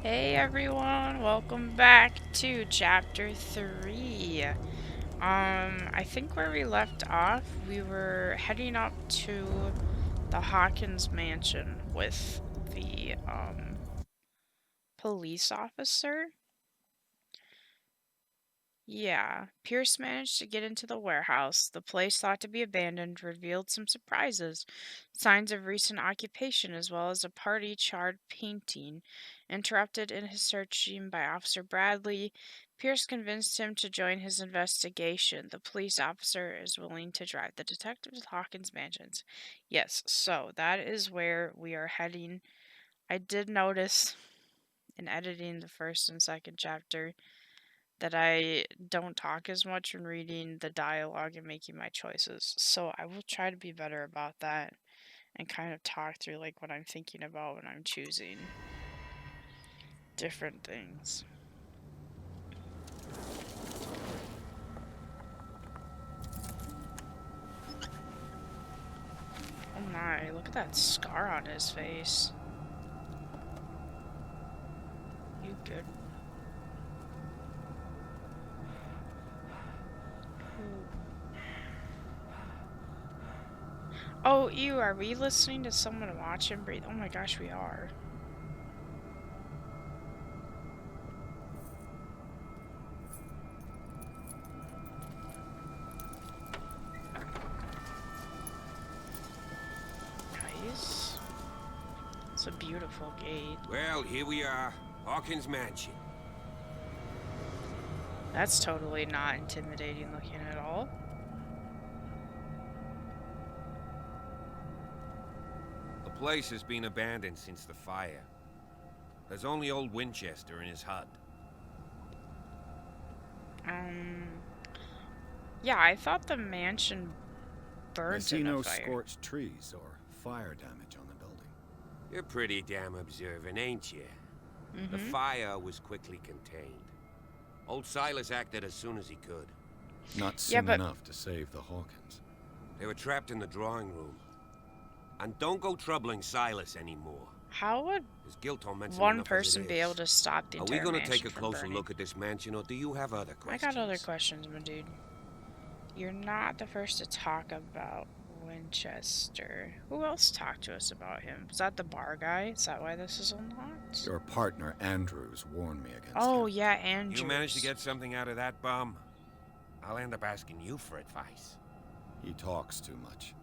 Hey everyone, welcome back to chapter 3. I think where we left off, we were heading up to the Hawkins mansion with the police officer. Yeah, Pierce managed to get into the warehouse. The place thought to be abandoned revealed some surprises, signs of recent occupation, as well as a party charred painting. Interrupted in his searching by Officer Bradley, Pierce convinced him to join his investigation. The police officer is willing to drive the detective to Hawkins Mansions. Yes, so that is where we are heading. I did notice in editing the first and second chapter that I don't talk as much when reading the dialogue and making my choices. So I will try to be better about that and kind of talk through like what I'm thinking about when I'm choosing different things. Oh my, look at that scar on his face. You good? Oh, ew, are we listening to someone watch him breathe? Oh my gosh, we are. Nice. It's a beautiful gate. Well, here we are, Hawkins Mansion. That's totally not intimidating looking at all. The place has been abandoned since the fire. There's only old Winchester in his hut. Yeah, I thought the mansion burned I see in a no fire. scorched trees or fire damage on the building. You're pretty damn observant, ain't you? The fire was quickly contained. Old Silas acted as soon as he could. Not Yeah, soon but enough to save the Hawkins. They were trapped in the drawing room. And don't go troubling Silas anymore. how would His guilt torments him one enough as person it be is. able to stop the Are we entire gonna mansion take a from closer burning? look at this mansion, or do you have other I questions? got other questions, my dude. You're not the first to talk about Winchester. Who else talked to us about him? Was that the bar guy? Is that why this is unlocked? Your partner, Andrews, warned me against Oh, him. yeah, Andrews. You managed to get something out of that bum? I'll end up asking you for advice. He talks too much.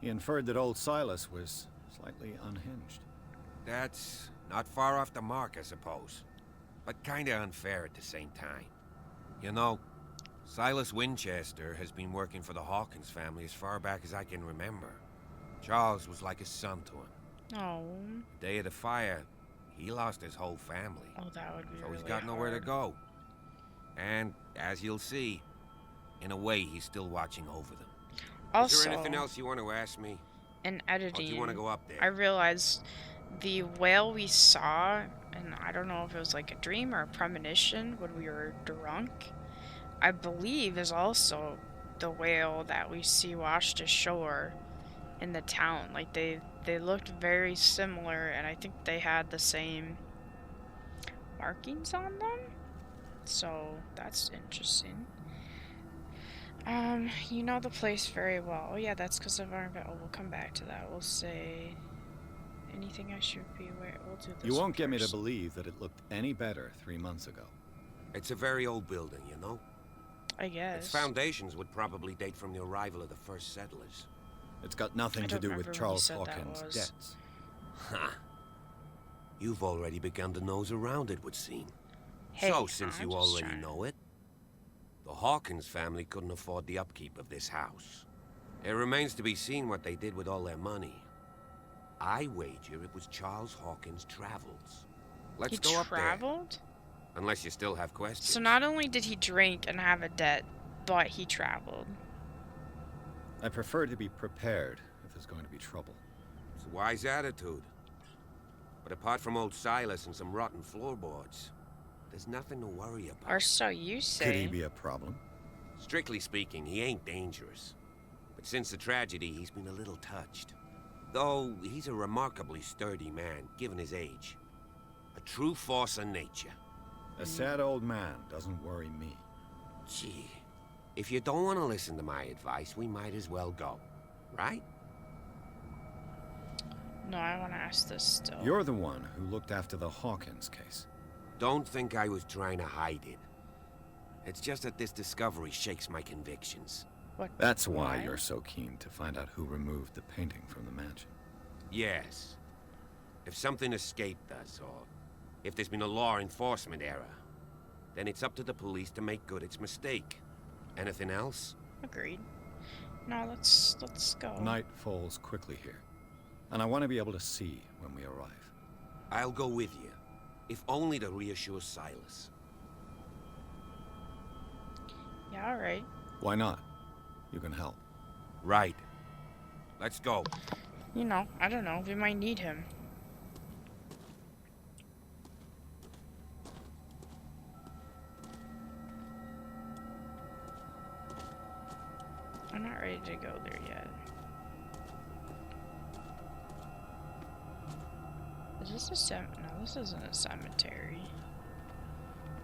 He inferred that old Silas was slightly unhinged. That's not far off the mark, I suppose. But kinda unfair at the same time. You know, Silas Winchester has been working for the Hawkins family as far back as I can remember. Charles was like a son to him. Oh. The day of the fire, he lost his whole family. Oh, that would be So really he's got nowhere to hard. go. And, as you'll see, in a way, he's still watching over them. Also, Is there anything else you want to ask me? in Or editing, do you want to go up there? I realized the whale we saw, and I don't know if it was like a dream or a premonition when we were drunk, I believe is also the whale that we see washed ashore in the town. Like they looked very similar, and I think they had the same markings on them. So that's interesting. You know the place very well. Oh yeah, that's because of our we'll come back to that. We'll say anything I should be aware. We'll do this. You won't get me to first. believe that it looked any better 3 months ago. It's a very old building, you know? I guess. Its foundations would probably date from the arrival of the first settlers. It's got nothing I to don't do remember with when you Charles said that Hawkins' was. debts. Ha! You've already begun to nose around, it would seem. Hey, So, since I'm you just already trying to- know it, the Hawkins family couldn't afford the upkeep of this house. It remains to be seen what they did with all their money. I wager it was Charles Hawkins' travels. Let's He go up there. traveled? Unless you still have questions. So not only did he drink and have a debt, but he traveled. I prefer to be prepared if there's going to be trouble. It's a wise attitude. But apart from old Silas and some rotten floorboards, there's nothing to worry about. Or so you say. Could he be a problem? Strictly speaking, he ain't dangerous. But since the tragedy, he's been a little touched. Though, he's a remarkably sturdy man, given his age. A true force of nature. A sad old man doesn't worry me. Gee, if you don't want to listen to my advice, we might as well go, right? No, I want to ask this still. You're the one who looked after the Hawkins case. Don't think I was trying to hide it. It's just that this discovery shakes my convictions. What? That's why you're so keen to find out who removed the painting from the mansion. Yes. If something escaped us, or if there's been a law enforcement error, then it's up to the police to make good its mistake. Anything else? Agreed. No, let's go. Night falls quickly here, and I want to be able to see when we arrive. I'll go with you, if only to reassure Silas. Yeah, all right. Why not? You can help. Right. Let's go. You know, I don't know. We might need him. I'm not ready to go there yet. Is this a No, this isn't a cemetery.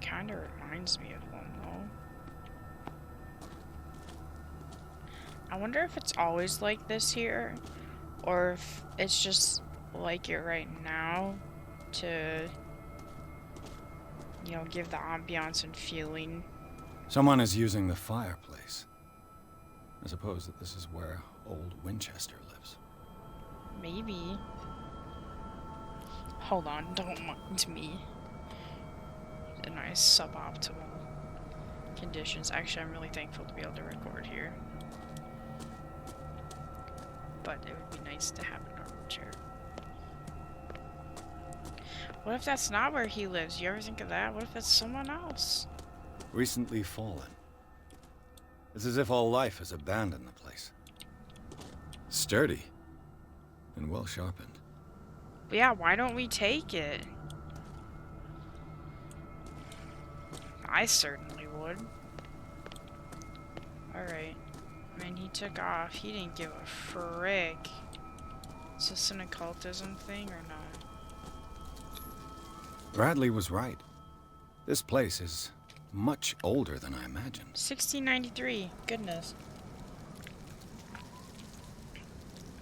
Kinda reminds me of one, though. I wonder if it's always like this here, or if it's just like it right now to, you know, give the ambiance and feeling. Someone is using the fireplace. I suppose that this is where old Winchester lives. Maybe. Hold on, don't mind me. In my suboptimal conditions. Actually, I'm really thankful to be able to record here. But it would be nice to have a normal chair. What if that's not where he lives? You ever think of that? What if it's someone else? Recently fallen. It's as if all life has abandoned the place. Sturdy. And well sharpened. But yeah, why don't we take it? I certainly would. Alright. I mean, he took off. He didn't give a frick. Is this an occultism thing or not? Bradley was right. This place is much older than I imagined. 1693. Goodness.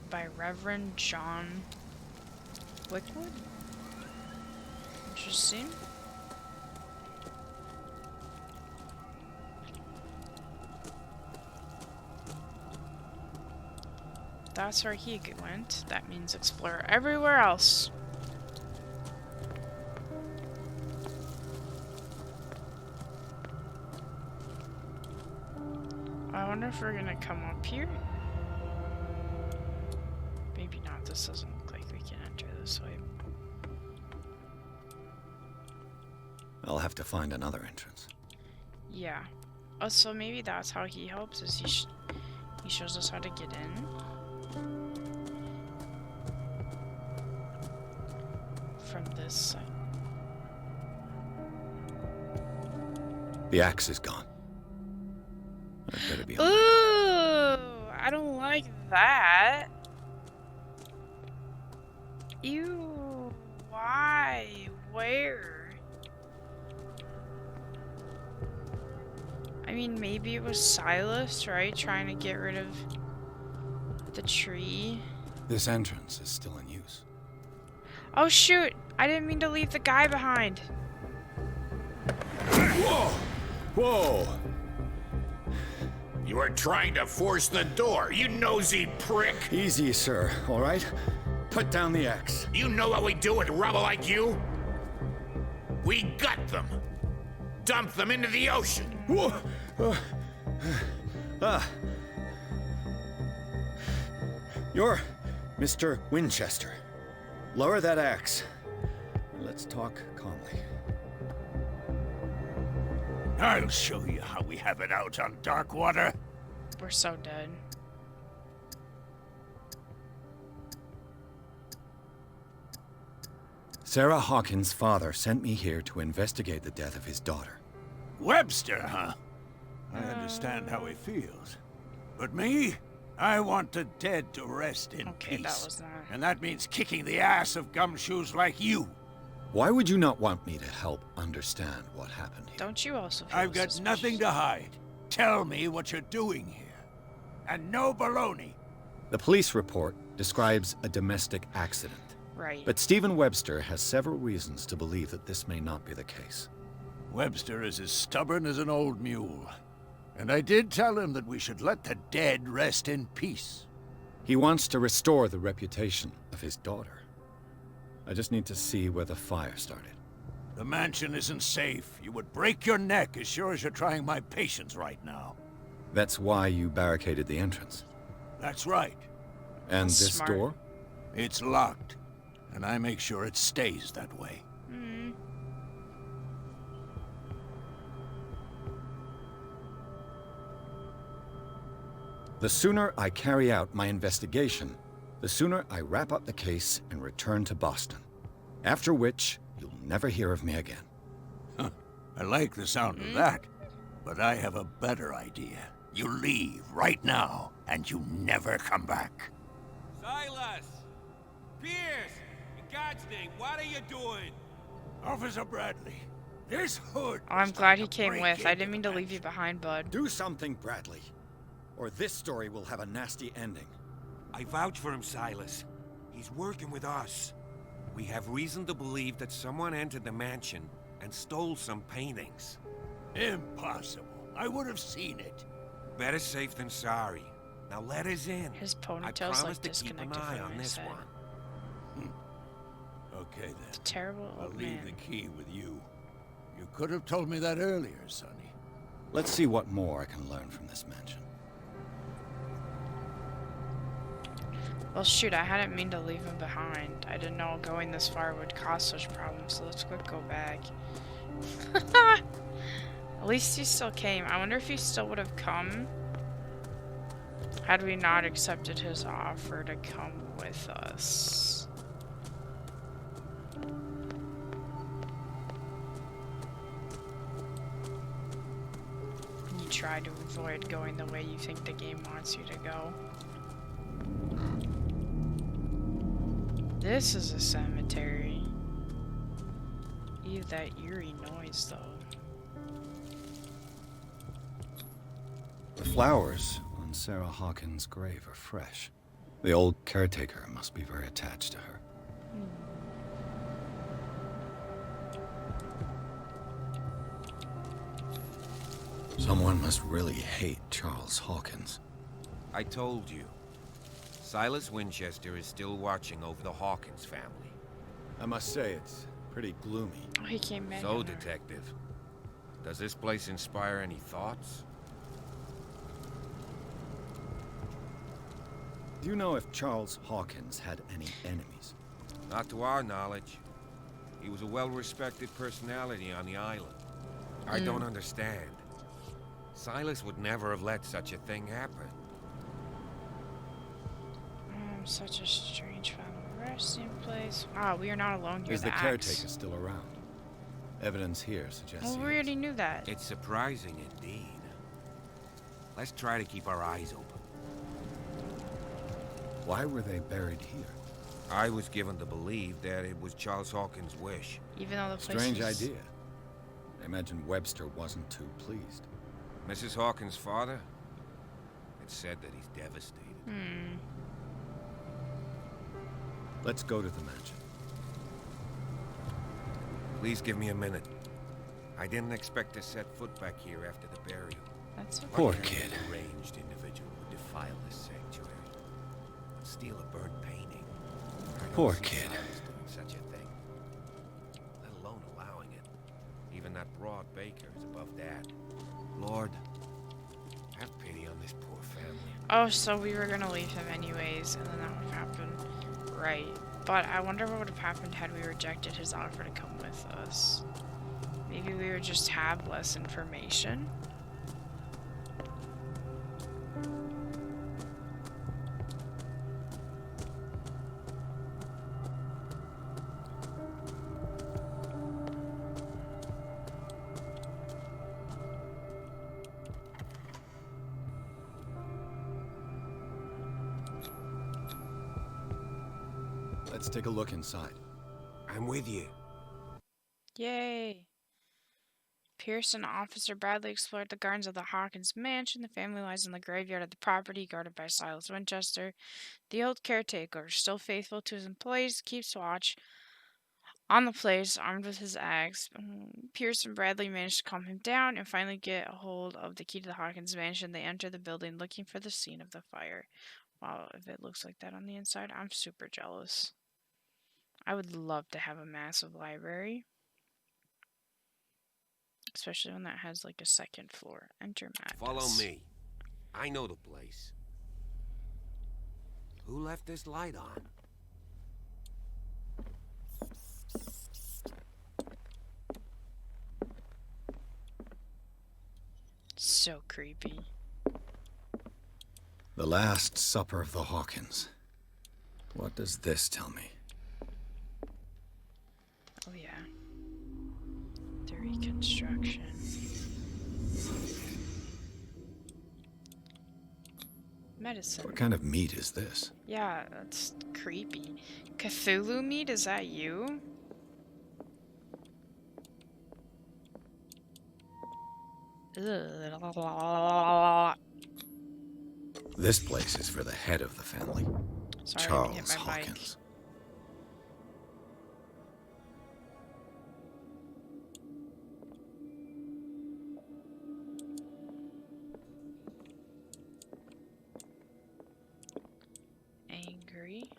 By Reverend John Wickwood? Interesting. That's where he went. That means explore everywhere else. I wonder if we're gonna come up here. Maybe not. This doesn't look like we can enter this way. I'll have to find another entrance. Yeah. Oh, so maybe that's how he helps, is he shows us how to get in. From this side. The axe is gone. I'd better be on Ooh, my guard. I don't like that. Ew, why? Where? I mean, maybe it was Silas, right? Trying to get rid of the tree. This entrance is still in use. Oh shoot! I didn't mean to leave the guy behind. Whoa! Whoa! You are trying to force the door, you nosy prick! Easy, sir, all right? Put down the axe. You know what we do with rubble like you? We gut them. Dump them into the ocean. Whoa! You're Mr. Winchester. Lower that axe. Let's talk calmly. I'll show you how we have it out on dark water. We're so dead. Sarah Hawkins' father sent me here to investigate the death of his daughter. Webster, huh? I understand how he feels. But me? I want the dead to rest in Okay, peace. that was not. And that means kicking the ass of gumshoes like you. Why would you not want me to help understand what happened here? Don't you also feel I've got nothing to hide. Tell me what you're doing here. And no baloney. The police report describes a domestic accident. Right. But Stephen Webster has several reasons to believe that this may not be the case. Webster is as stubborn as an old mule. And I did tell him that we should let the dead rest in peace. He wants to restore the reputation of his daughter. I just need to see where the fire started. The mansion isn't safe. You would break your neck as sure as you're trying my patience right now. That's why you barricaded the entrance. That's right. And That's this smart. door? It's locked. And I make sure it stays that way. Hmm. The sooner I carry out my investigation, the sooner I wrap up the case and return to Boston. After which, you'll never hear of me again. I like the sound of that. But I have a better idea. You leave right now, and you never come back. Silas! Pierce! In God's name, what are you doing? Officer Bradley, this hood... Oh, I'm is glad trying he to came break with. I into didn't mean the to leave you mansion. behind, bud. Do something, Bradley. Or this story will have a nasty ending. I vouch for him, Silas. He's working with us. We have reason to believe that someone entered the mansion and stole some paintings. Impossible. I would have seen it. Better safe than sorry. Now let us in. His I ponytail's promise like to keep an disconnected eye from on his this head. one. Okay, then. It's a terrible I'll old leave man. the key with you. You could have told me that earlier, Sonny. Let's see what more I can learn from this mansion. Well, shoot, I hadn't mean to leave him behind. I didn't know going this far would cause such problems, so let's quick go back. At least he still came. I wonder if he still would have come had we not accepted his offer to come with us. You try to avoid going the way you think the game wants you to go. This is a cemetery. Ew, that eerie noise, though. The flowers on Sarah Hawkins' grave are fresh. The old caretaker must be very attached to her. Someone must really hate Charles Hawkins. I told you. Silas Winchester is still watching over the Hawkins family. I must say, it's pretty gloomy. Oh, he came back. So, in there. Detective, does this place inspire any thoughts? Do you know if Charles Hawkins had any enemies? Not to our knowledge. He was a well-respected personality on the island. I don't understand. Silas would never have let such a thing happen. Such a strange family resting place. Ah, we are not alone here. Is the axe. caretaker still around? Evidence here suggests Well, he we is. already knew that. It's surprising indeed. Let's try to keep our eyes open. Why were they buried here? I was given to believe that it was Charles Hawkins' wish. Even though the place Strange was... idea. I imagine Webster wasn't too pleased. Mrs. Hawkins' father? It's said that he's devastated. Let's go to the mansion. Please give me a minute. I didn't expect to set foot back here after the burial. That's okay. Poor What kind kid. of deranged individual would defile this sanctuary? Steal a burnt painting? I don't Poor see kid. Silas doing such a thing. Let alone allowing it. Even that broad baker is above that. Lord, have pity on this poor family. Oh, so we were gonna leave him anyways, and then that would happen. Right. But I wonder what would have happened had we rejected his offer to come with us. Maybe we would just have less information? Let's take a look inside. I'm with you. Yay! Pierce and Officer Bradley explored the gardens of the Hawkins mansion. The family lies in the graveyard of the property, guarded by Silas Winchester. The old caretaker, still faithful to his employees, keeps watch on the place, armed with his axe. Pierce and Bradley manage to calm him down and finally get a hold of the key to the Hawkins mansion. They enter the building looking for the scene of the fire. Wow, if it looks like that on the inside, I'm super jealous. I would love to have a massive library. Especially one that has like a second floor. Enter Matt. Follow me. I know the place. Who left this light on? So creepy. The Last Supper of the Hawkins. What does this tell me? Oh yeah. The reconstruction. Medicine. What kind of meat is this? Yeah, that's creepy. Cthulhu meat, is that you? Ugh. This place is for the head of the family, Sorry, I Charles didn't hit my mic. Hawkins. Angry.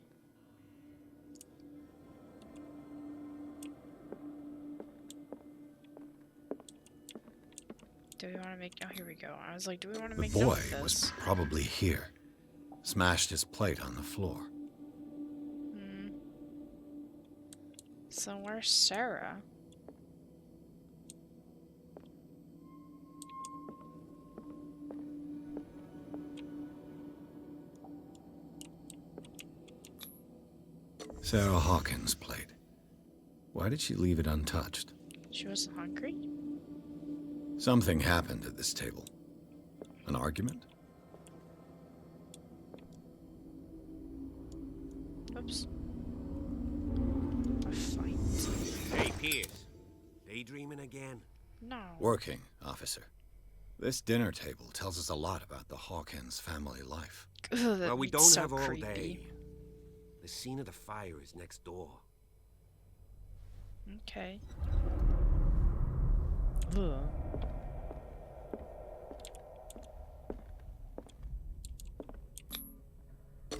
Do we want to make... Oh, here we go. I was like, do we want to The make note boy of was this? probably here. Smashed his plate on the floor. So where's Sarah? Sarah Hawkins' plate. Why did she leave it untouched? She wasn't hungry? Something happened at this table. An argument? Oops. A fight? Hey, Pierce. Daydreaming again? No. Working, officer. This dinner table tells us a lot about the Hawkins family life. Ugh, that Well, we meat's don't so have all creepy. day. The scene of the fire is next door. Okay. Ugh.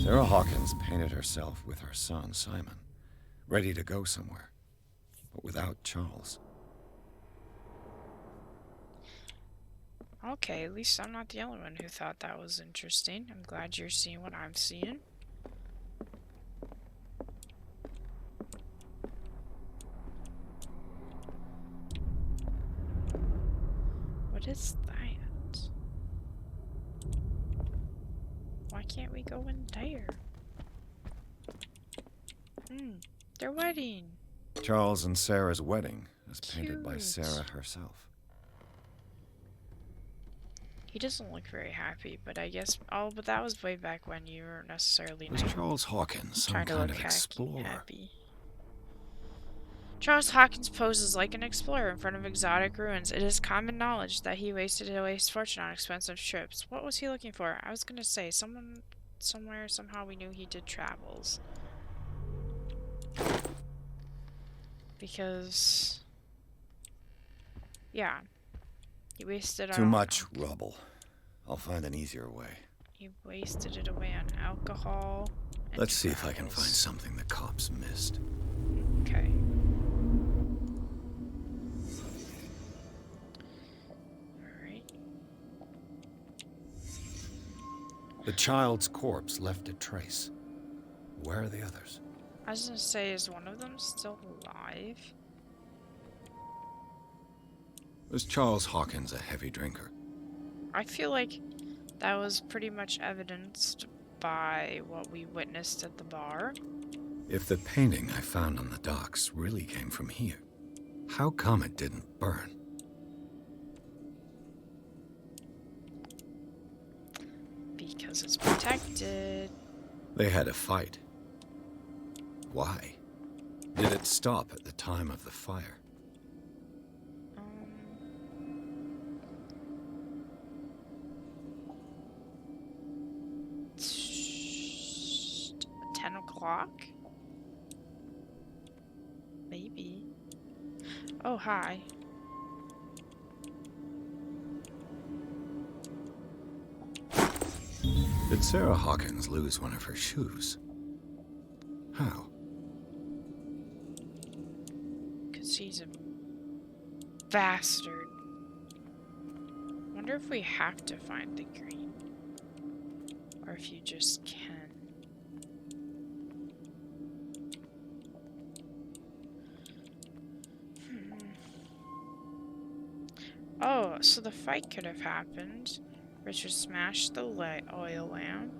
Sarah Hawkins painted herself with her son, Simon, ready to go somewhere, but without Charles. Okay, at least I'm not the only one who thought that was interesting. I'm glad you're seeing what I'm seeing. What is that? Why can't we go in there? Their wedding. Charles and Sarah's wedding, as painted by Cute. Sarah herself. He doesn't look very happy, but I guess... Oh, but that was way back when you weren't necessarily Was Charles Hawkins some trying to kind look of explorer? happy. Charles Hawkins poses like an explorer in front of exotic ruins. It is common knowledge that he wasted away his fortune on expensive trips. What was he looking for? I was gonna say, someone, somewhere, somehow we knew he did travels. Because... Yeah. He wasted Too much rubble. I'll find an easier way. He wasted it away on alcohol. And Let's see if I can find travels. something the cops missed. Okay. Alright. The child's corpse left a trace. Where are the others? I was gonna say, is one of them still alive? Was Charles Hawkins a heavy drinker? I feel like that was pretty much evidenced by what we witnessed at the bar. If the painting I found on the docks really came from here, how come it didn't burn? Because it's protected. They had a fight. Why? Did it stop at the time of the fire? clock? Maybe. Oh, hi. Did Sarah Hawkins lose one of her shoes? How? Because he's a bastard. Wonder if we have to find the green. Or if you just can. Oh, so the fight could have happened. Richard smashed the oil lamp.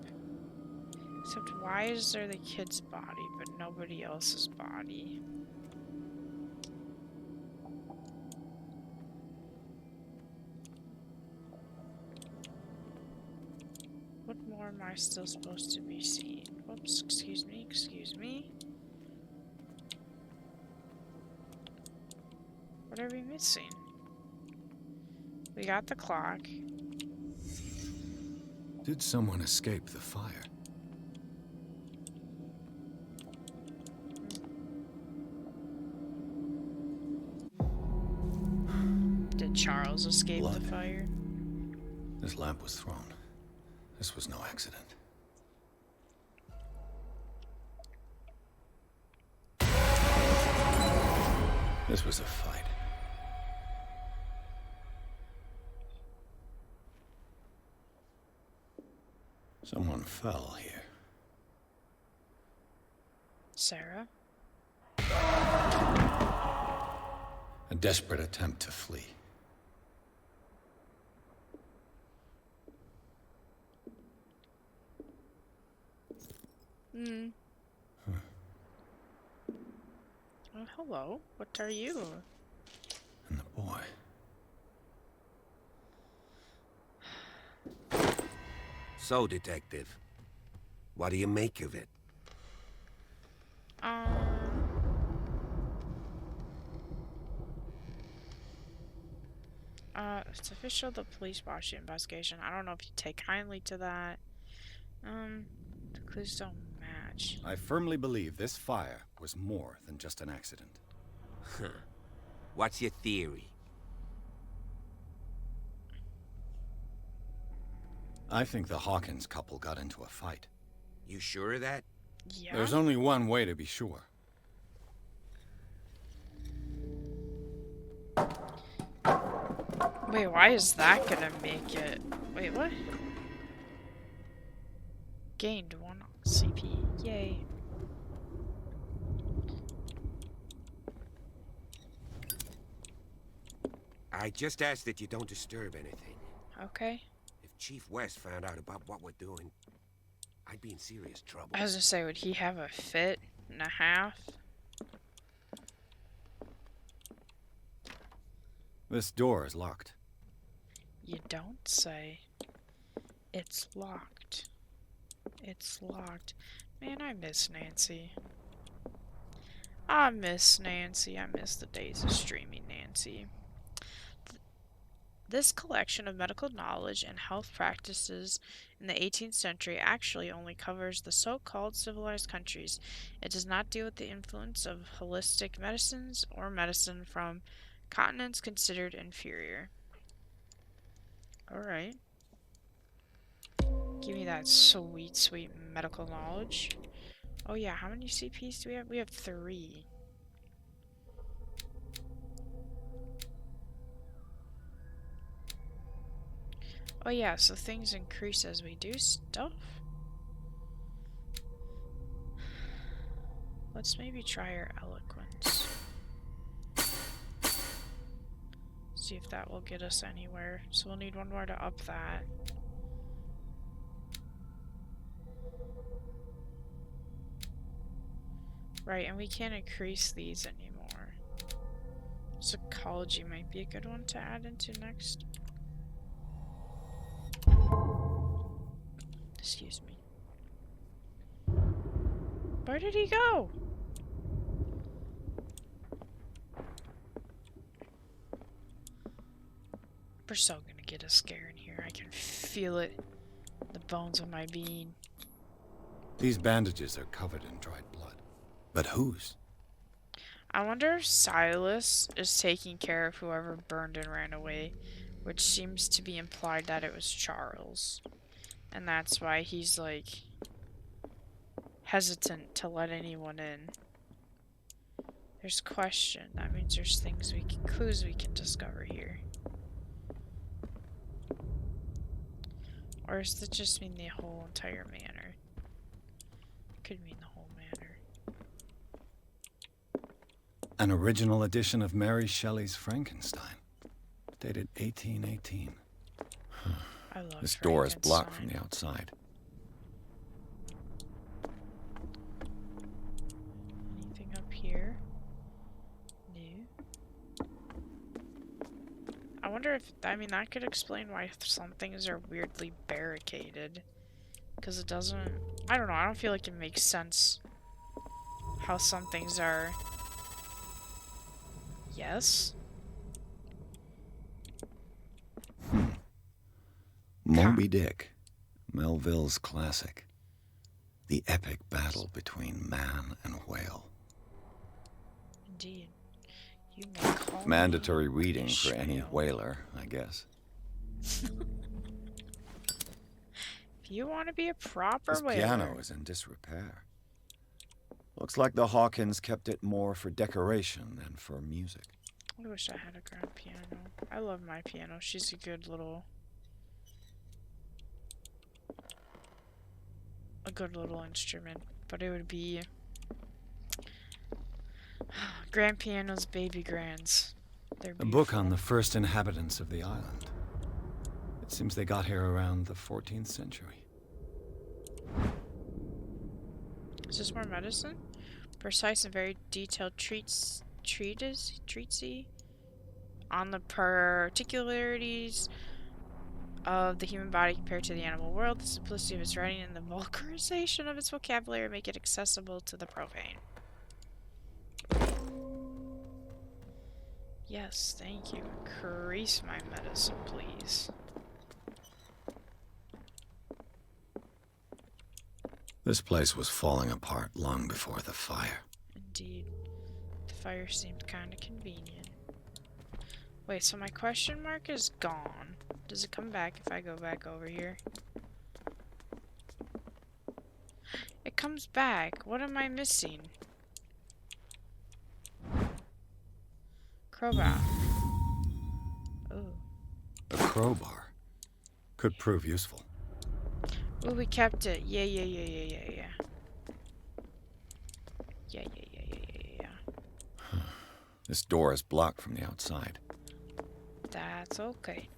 Except why is there the kid's body, but nobody else's body? What more am I still supposed to be seeing? Whoops, excuse me, excuse me. What are we missing? We got the clock. Did someone escape the fire? Did Charles escape Blood. the fire? This lamp was thrown. This was no accident. This was a fight. Someone fell here. Sarah? A desperate attempt to flee. Oh, hello. What are you? And the boy. So, Detective, what do you make of it? It's official the police watched the investigation. I don't know if you take kindly to that. The clues don't match. I firmly believe this fire was more than just an accident. What's your theory? I think the Hawkins couple got into a fight. You sure of that? Yeah. There's only one way to be sure. Wait, why is that gonna make it? Wait, what? Gained 1 CP. Yay. I just ask that you don't disturb anything. Okay. If Chief West found out about what we're doing, I'd be in serious trouble. I was gonna say, would he have a fit and a half? This door is locked. You don't say. It's locked. It's locked. Man, I miss Nancy. I miss Nancy. I miss the days of streaming Nancy. This collection of medical knowledge and health practices in the 18th century actually only covers the so-called civilized countries. It does not deal with the influence of holistic medicines or medicine from continents considered inferior. Alright. Give me that sweet, sweet medical knowledge. Oh yeah, how many CPs do we have? We have 3. Oh yeah, so things increase as we do stuff. Let's maybe try our eloquence. See if that will get us anywhere. So we'll need 1 more to up that. Right, and we can't increase these anymore. Psychology might be a good one to add into next. Excuse me. Where did he go? We're so gonna get a scare in here. I can feel it. The bones of my being. These bandages are covered in dried blood. But whose? I wonder if Silas is taking care of whoever burned and ran away, which seems to be implied that it was Charles. And that's why he's, like, hesitant to let anyone in. There's question. That means there's clues we can discover here. Or does that just mean the whole entire manor? Could mean the whole manor. An original edition of Mary Shelley's Frankenstein, dated 1818. I love This door is Frankenstein. blocked from the outside. Anything up here? No. I wonder if, I mean, that could explain why some things are weirdly barricaded. Because it doesn't, I don't know, I don't feel like it makes sense how some things are. Yes? Moby Dick, Melville's classic. The epic battle between man and whale. Indeed. You may call Mandatory me reading for any Ishmael. whaler, I guess. If you want to be a proper This whaler. piano is in disrepair. Looks like the Hawkins kept it more for decoration than for music. I wish I had a grand piano. I love my piano. She's a good little instrument, but it would be grand pianos, baby grands. They're A book on the first inhabitants of the island. It seems they got here around the 14th century. Is this more medicine? Precise and very detailed treatise on the particularities of the human body compared to the animal world. The simplicity of its writing and the vulgarization of its vocabulary make it accessible to the profane. Yes, thank you. Increase my medicine, please. This place was falling apart long before the fire. Indeed. The fire seemed kind of convenient. Wait, so my question mark is gone. Does it come back if I go back over here? It comes back. What am I missing? Crowbar. Ooh. A crowbar could prove useful. Ooh, we kept it. Yeah. Yeah. This door is blocked from the outside. That's okay.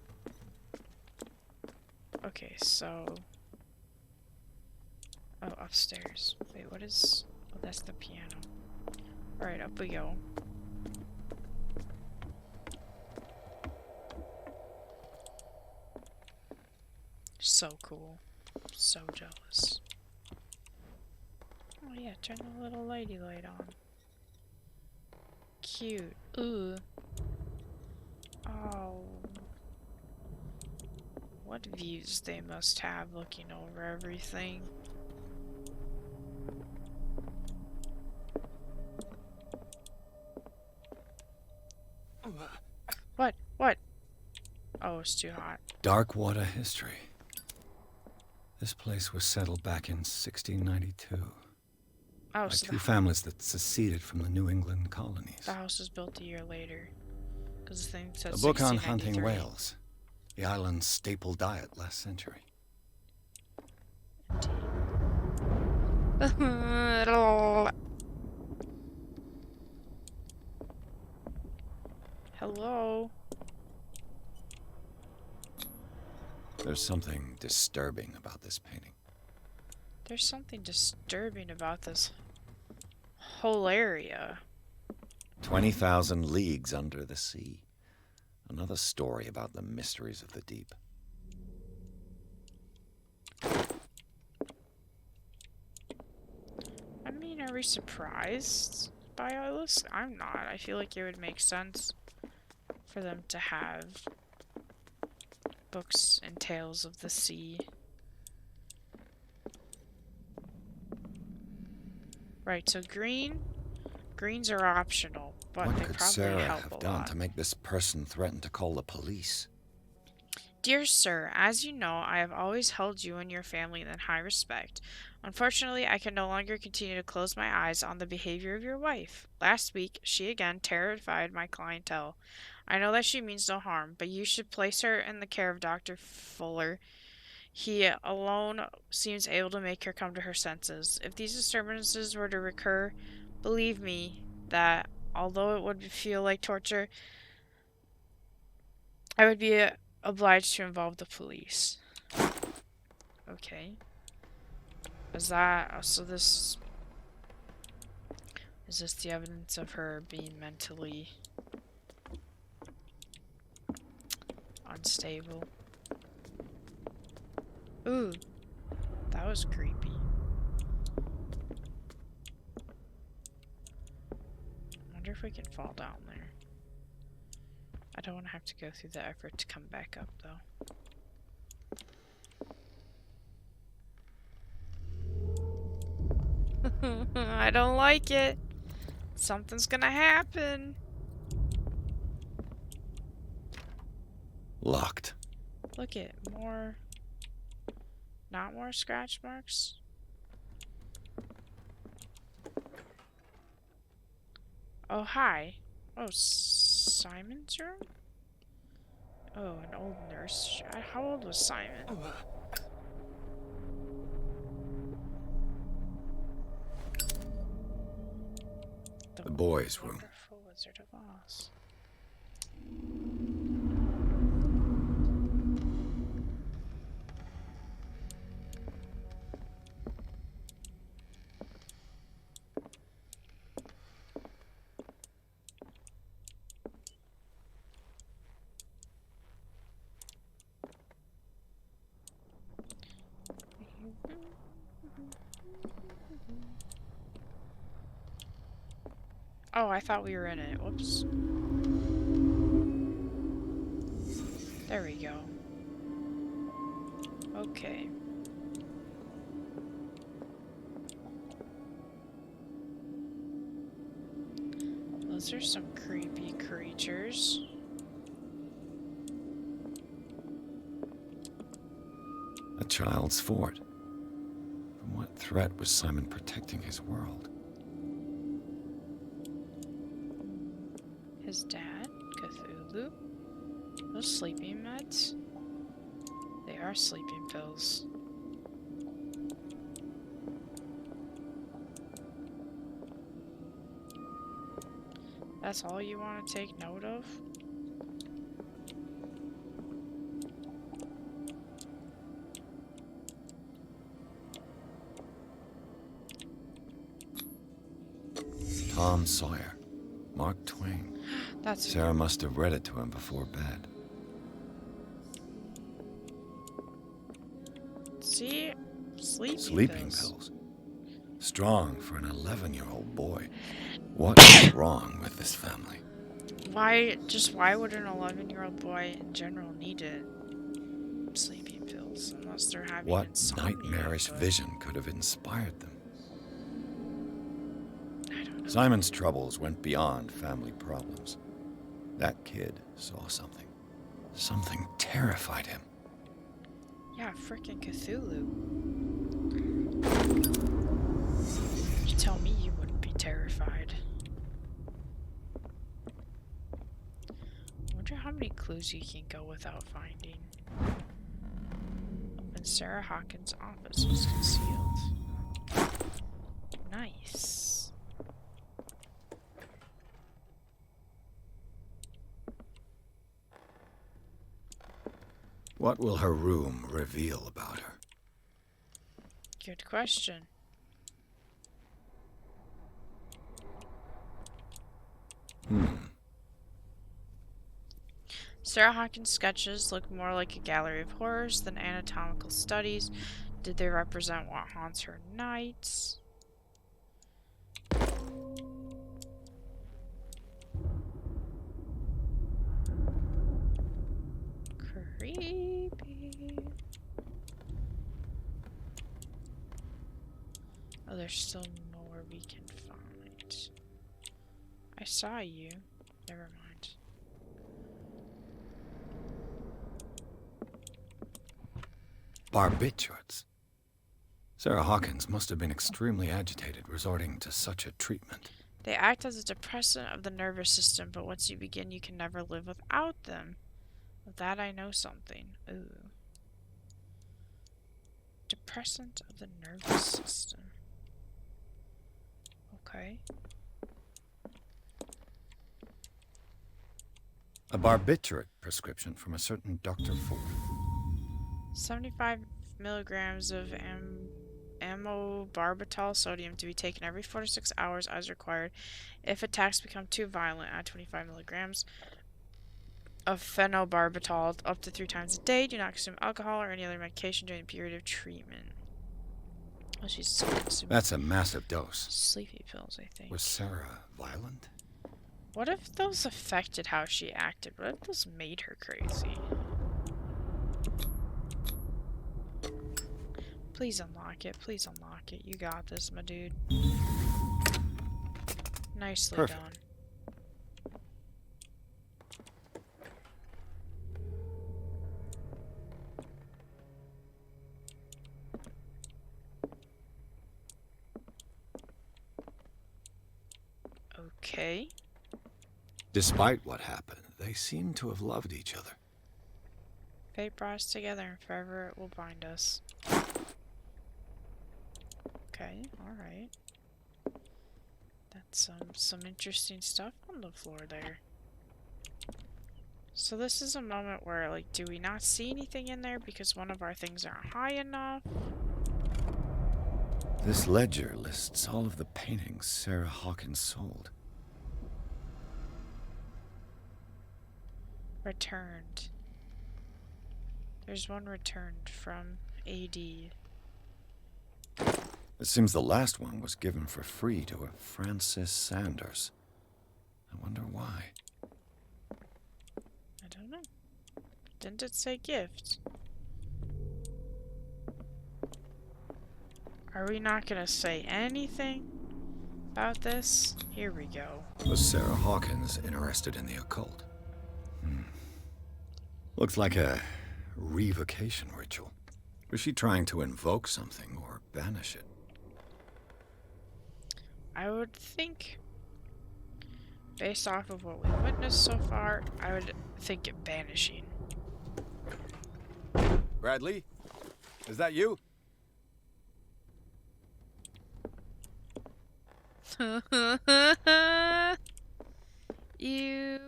Okay, so... Oh, upstairs. Wait, what is... Oh, that's the piano. Alright, up we go. So cool. So jealous. Oh yeah, turn the little lady light on. Cute. Ooh. Oh. What views they must have looking over everything. What? What? Oh, it's too hot. Dark water history. This place was settled back in 1692 Oh, by so two families that seceded from the New England colonies. the house was built a year later. Because the thing said A book on hunting 1693. whales, the island's staple diet last century. Hello? There's something disturbing about this painting. There's something disturbing about this whole area. 20,000 leagues under the sea. Another story about the mysteries of the deep. I mean, are we surprised by all this? I'm not. I feel like it would make sense for them to have books and tales of the sea. Right, so greens are optional, but What they could probably Sarah help have a done lot. to make this person threaten to call the police? Dear sir, as you know, I have always held you and your family in high respect. Unfortunately, I can no longer continue to close my eyes on the behavior of your wife. Last week, she again terrified my clientele. I know that she means no harm, but you should place her in the care of Dr. Fuller. He alone seems able to make her come to her senses. If these disturbances were to recur, believe me that although it would feel like torture, I would be obliged to involve the police. Okay. Is that so? This is this the evidence of her being mentally unstable? Ooh, that was creepy. I wonder if we can fall down there. I don't want to have to go through the effort to come back up, though. I don't like it. Something's gonna happen. Locked. Look at more. Not more scratch marks. Oh, hi. Oh, Simon's room? Oh, an old nurse. How old was Simon? The boys' room. Wonderful Wizard of Oz. Oh, I thought we were in it. Whoops. There we go. Okay. Those are some creepy creatures. A child's fort. From what threat was Simon protecting his world? His dad, Cthulhu. Those sleeping meds? They are sleeping pills. That's all you want to take note of? Tom Sawyer. Mark Twain. That's Sarah must have read it to him before bed. see, Sleeping pills. Strong for an 11-year-old boy. What is wrong with this family? Why would an 11-year-old boy in general need it? Sleeping pills, unless they're having What insomnia, nightmarish but vision could have inspired them? I don't know. Simon's troubles went beyond family problems. That kid saw something. Something terrified him. Yeah, frickin' Cthulhu. You tell me you wouldn't be terrified. I wonder how many clues you can go without finding. When Sarah Hawkins' office was concealed. Nice. What will her room reveal about her? Good question. Sarah Hawkins' sketches look more like a gallery of horrors than anatomical studies. Did they represent what haunts her nights? Creepy. Oh, there's still more we can find. I saw you. Never mind. Barbiturates. Sarah Hawkins must have been extremely agitated resorting to such a treatment. They act as a depressant of the nervous system, but once you begin, you can never live without them. Of that I know something. Ooh. Depressant of the nervous system. Okay. A barbiturate prescription from a certain Dr. Ford. 75 milligrams of amobarbital sodium to be taken every 4 to 6 hours as required. If attacks become too violent, add 25 milligrams of phenobarbital up to 3 times a day. Do not consume alcohol or any other medication during the period of treatment. Oh, she's still consuming That's a massive dose. sleepy pills, I think. Was Sarah violent? What if those affected how she acted? What if those made her crazy? Please unlock it. Please unlock it. You got this, my dude. Nicely Perfect. done. Okay. Despite what happened, they seem to have loved each other. Fate brought us together, and forever it will bind us. Okay, alright. That's some interesting stuff on the floor there. So this is a moment where, like, do we not see anything in there because one of our things aren't high enough? This ledger lists all of the paintings Sarah Hawkins sold. Returned. There's one returned from AD. It seems the last one was given for free to a Francis Sanders. I wonder why. I don't know. Didn't it say gift? Are we not gonna say anything about this? Here we go. Was Sarah Hawkins interested in the occult? Looks like a revocation ritual. Was she trying to invoke something or banish it? I would think, based off of what we've witnessed so far, I would think it banishing. Bradley? Is that you? You.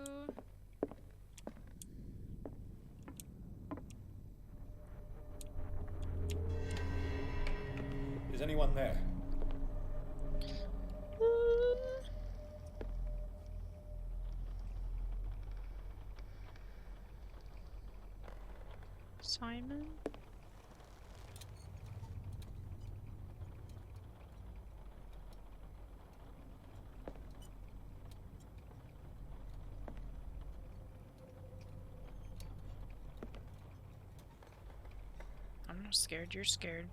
Is anyone there? Simon? I'm not scared, you're scared.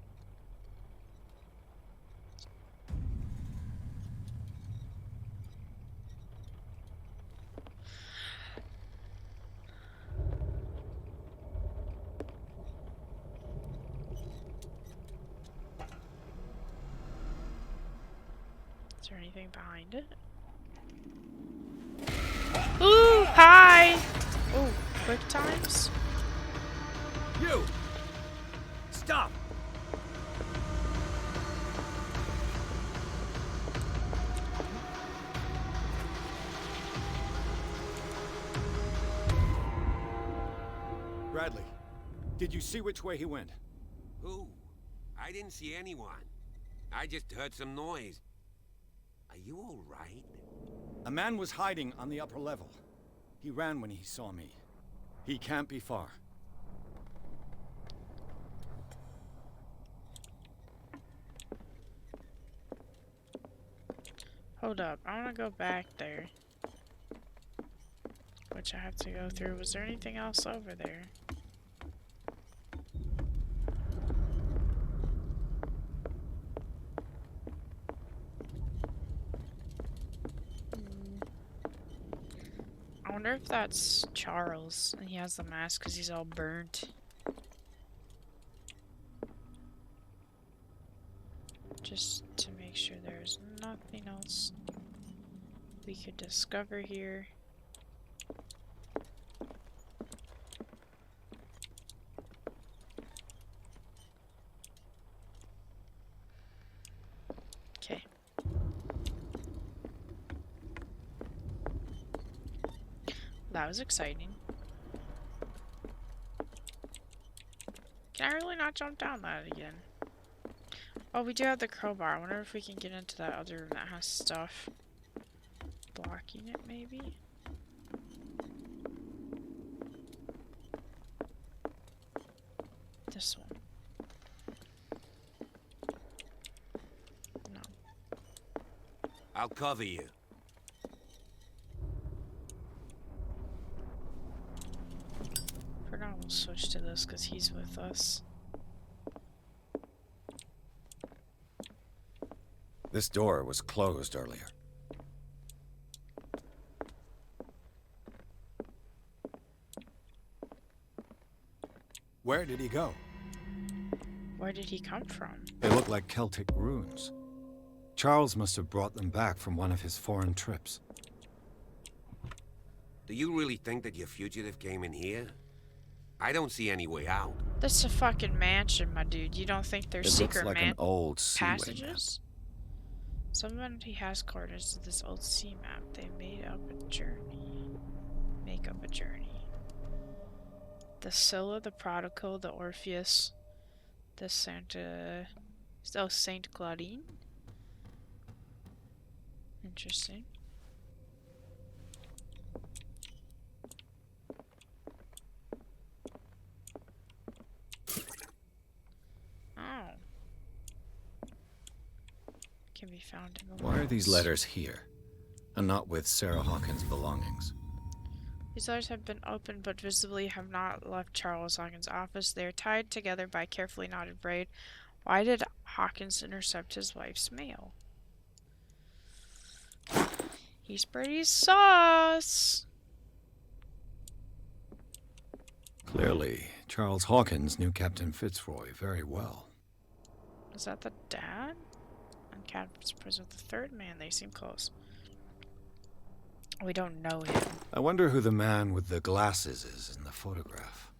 Is there anything behind it? Ooh, hi! Ooh, quick times? You! Stop! Bradley, did you see which way he went? Who? I didn't see anyone. I just heard some noise. Are you all right? A man was hiding on the upper level. He ran when he saw me. He can't be far. Hold up, I wanna go back there. Which I have to go through. Was there anything else over there? wonder if that's Charles and he has the mask because he's all burnt. Just to make sure there's nothing else we could discover here. Okay. That was exciting. Can I really not jump down that again? Oh, we do have the crowbar. I wonder if we can get into that other room that has stuff blocking it, maybe? This one. No. I'll cover you. For now, we'll switch to this because he's with us. This door was closed earlier. Where did he go? Where did he come from? They look like Celtic runes. Charles must have brought them back from one of his foreign trips. Do you really think that your fugitive came in here? I don't see any way out. This is a fucking mansion, my dude. You don't think there's It looks secret like an old seaway map. passages? Somebody has coordinates to this old sea map. They made up a journey. Make up a journey. The Scylla, the Prodigal, the Orpheus, the Santa... Oh, Saint Claudine? Interesting. Oh. Can be found in the Why are these walls. letters here, and not with Sarah Hawkins' belongings? These letters have been opened but visibly have not left Charles Hawkins' office. They are tied together by carefully knotted braid. Why did Hawkins intercept his wife's mail? He's pretty sus. Clearly, Charles Hawkins knew Captain Fitzroy very well. Is that the dad? And Captain's prison with the third man. They seem close. We don't know him. I wonder who the man with the glasses is in the photograph.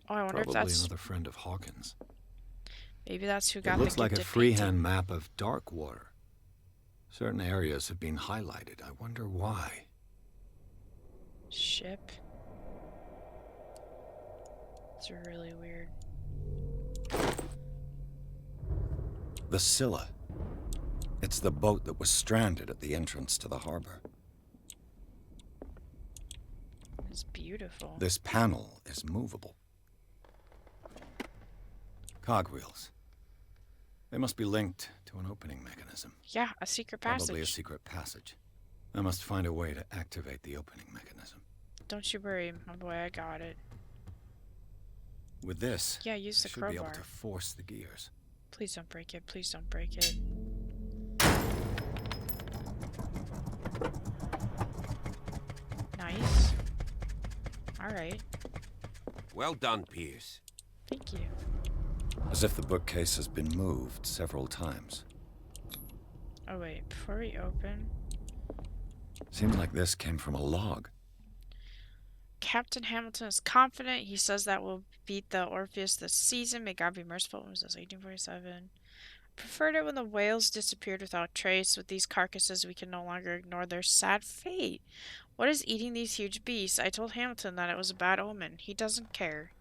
Oh, I wonder Probably if that's... another friend of Hawkins. Maybe that's who It got looks the like a gifted freehand painting. map of dark water. Certain areas have been highlighted. I wonder why. Ship. It's really weird. The Scylla. It's the boat that was stranded at the entrance to the harbor. It's beautiful. This panel is movable. Cogwheels. They must be linked to an opening mechanism. Yeah, a secret passage. Probably a secret passage. I must find a way to activate the opening mechanism. Don't you worry, my boy, I got it. With this, Yeah, use I the should be able crowbar. to force the gears. Please don't break it. Please don't break it. Nice. Alright. Well done, Pierce. Thank you. As if the bookcase has been moved several times. Oh, wait. Before we open... Seems like this came from a log. Captain Hamilton is confident. He says that we'll beat the Orpheus this season. May God be merciful. It was 1847. Preferred it when the whales disappeared without trace. With these carcasses, we can no longer ignore their sad fate. What is eating these huge beasts? I told Hamilton that it was a bad omen. He doesn't care.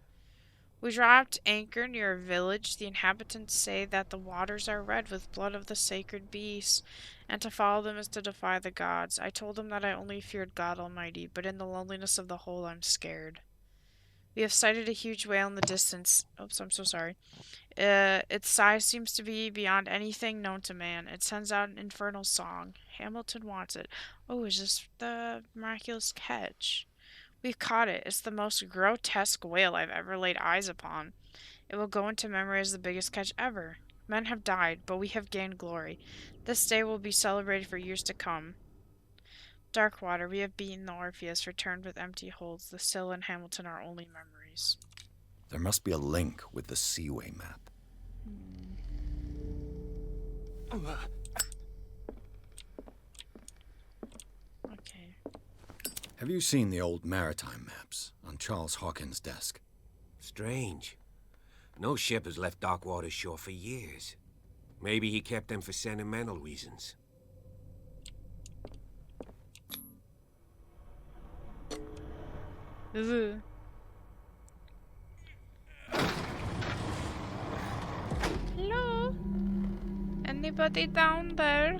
We dropped anchor near a village. The inhabitants say that the waters are red with blood of the sacred beasts, and to follow them is to defy the gods. I told them that I only feared God Almighty, but in the loneliness of the hole I'm scared. We have sighted a huge whale in the distance. Oops, I'm so sorry. Its size seems to be beyond anything known to man. It sends out an infernal song. Hamilton wants it. Oh, is this the miraculous catch? We've caught it. It's the most grotesque whale I've ever laid eyes upon. It will go into memory as the biggest catch ever. Men have died, but we have gained glory. This day will be celebrated for years to come. Darkwater, we have beaten the Orpheus, returned with empty holds. The Sill and Hamilton are only memories. There must be a link with the Seaway map. Okay. Have you seen the old maritime maps on Charles Hawkins' desk? Strange. No ship has left Darkwater's shore for years. Maybe he kept them for sentimental reasons. Ugh. Hello? Anybody down there?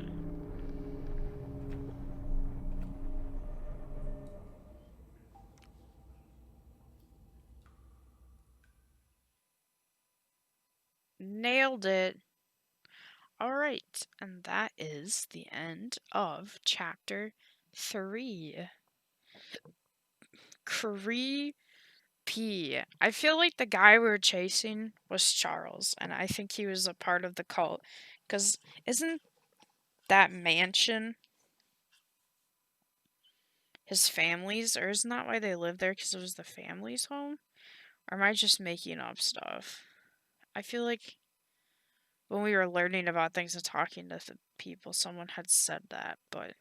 Nailed it. Alright, and that is the end of chapter 3. Creepy. I feel like the guy we were chasing was Charles, and I think he was a part of the cult. Because isn't that mansion his family's? Or isn't that why they lived there? Because it was the family's home? Or am I just making up stuff? I feel like when we were learning about things and talking to the people, someone had said that, but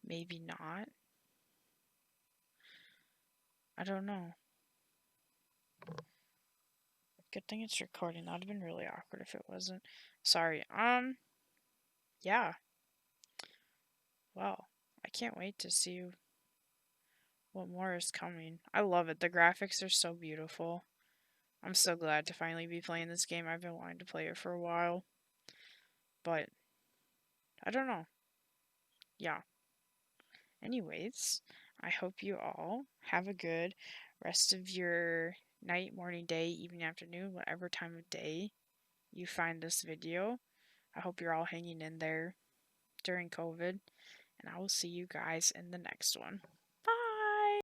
maybe not. I don't know. Good thing it's recording. That would have been really awkward if it wasn't. Sorry. Yeah. Well, I can't wait to see what more is coming. I love it. The graphics are so beautiful. I'm so glad to finally be playing this game. I've been wanting to play it for a while. But, I don't know. Yeah. Anyways, I hope you all have a good rest of your night, morning, day, evening, afternoon, whatever time of day you find this video. I hope you're all hanging in there during COVID, and I will see you guys in the next one.